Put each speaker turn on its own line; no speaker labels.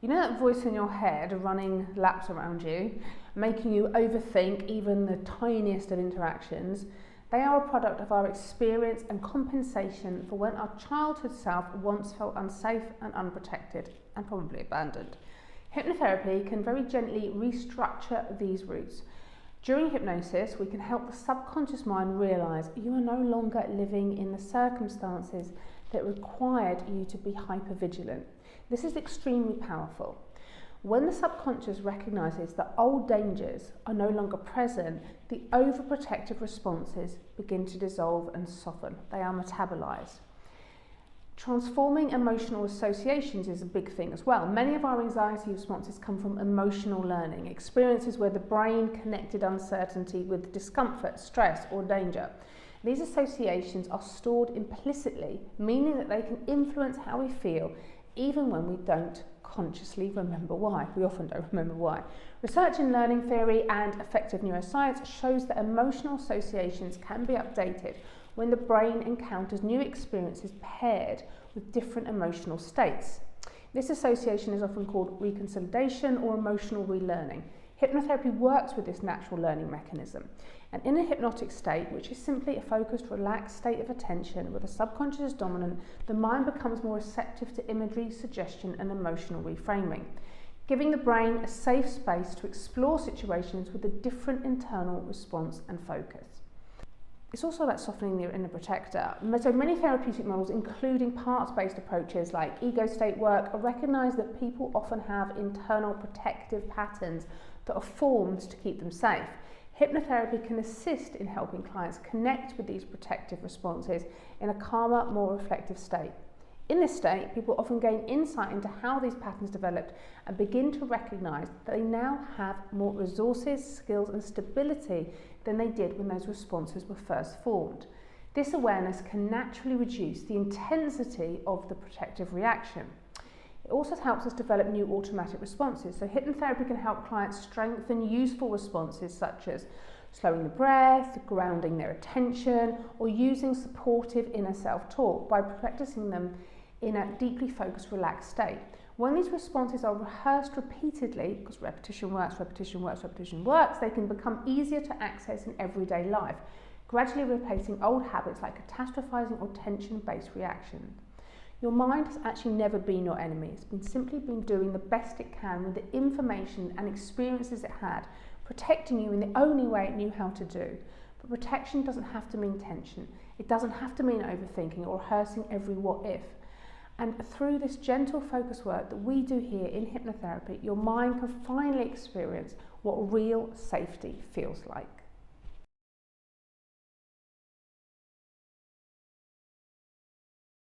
You know that voice in your head running laps around you, making you overthink even the tiniest of interactions? They are a product of our experience and compensation for when our childhood self once felt unsafe and unprotected and probably abandoned. Hypnotherapy can very gently restructure these roots. During hypnosis, we can help the subconscious mind realise you are no longer living in the circumstances that required you to be hypervigilant. This is extremely powerful. When the subconscious recognises that old dangers are no longer present, the overprotective responses begin to dissolve and soften. They are metabolised. Transforming emotional associations is a big thing as well. Many of our anxiety responses come from emotional learning, experiences where the brain connected uncertainty with discomfort, stress, or danger. These associations are stored implicitly, meaning that they can influence how we feel even when we don't consciously remember why. We often don't remember why. Research in learning theory and affective neuroscience shows that emotional associations can be updated when the brain encounters new experiences paired with different emotional states. This association is often called reconsolidation or emotional relearning. Hypnotherapy works with this natural learning mechanism. And in a hypnotic state, which is simply a focused, relaxed state of attention where the subconscious is dominant, the mind becomes more receptive to imagery, suggestion, and emotional reframing, giving the brain a safe space to explore situations with a different internal response and focus. It's also about softening the inner protector. So many therapeutic models, including parts-based approaches like ego state work, recognise that people often have internal protective patterns that are formed to keep them safe. Hypnotherapy can assist in helping clients connect with these protective responses in a calmer, more reflective state. In this state, people often gain insight into how these patterns developed and begin to recognise that they now have more resources, skills and stability than they did when those responses were first formed. This awareness can naturally reduce the intensity of the protective reaction. It also helps us develop new automatic responses. So hypnotherapy can help clients strengthen useful responses such as slowing the breath, grounding their attention, or using supportive inner self-talk by practicing them in a deeply focused, relaxed state. When these responses are rehearsed repeatedly, because repetition works, they can become easier to access in everyday life, gradually replacing old habits like catastrophising or tension-based reactions. Your mind has actually never been your enemy. It's simply been doing the best it can with the information and experiences it had, protecting you in the only way it knew how to do. But protection doesn't have to mean tension. It doesn't have to mean overthinking or rehearsing every what if. And through this gentle focus work that we do here in hypnotherapy, your mind can finally experience what real safety feels like.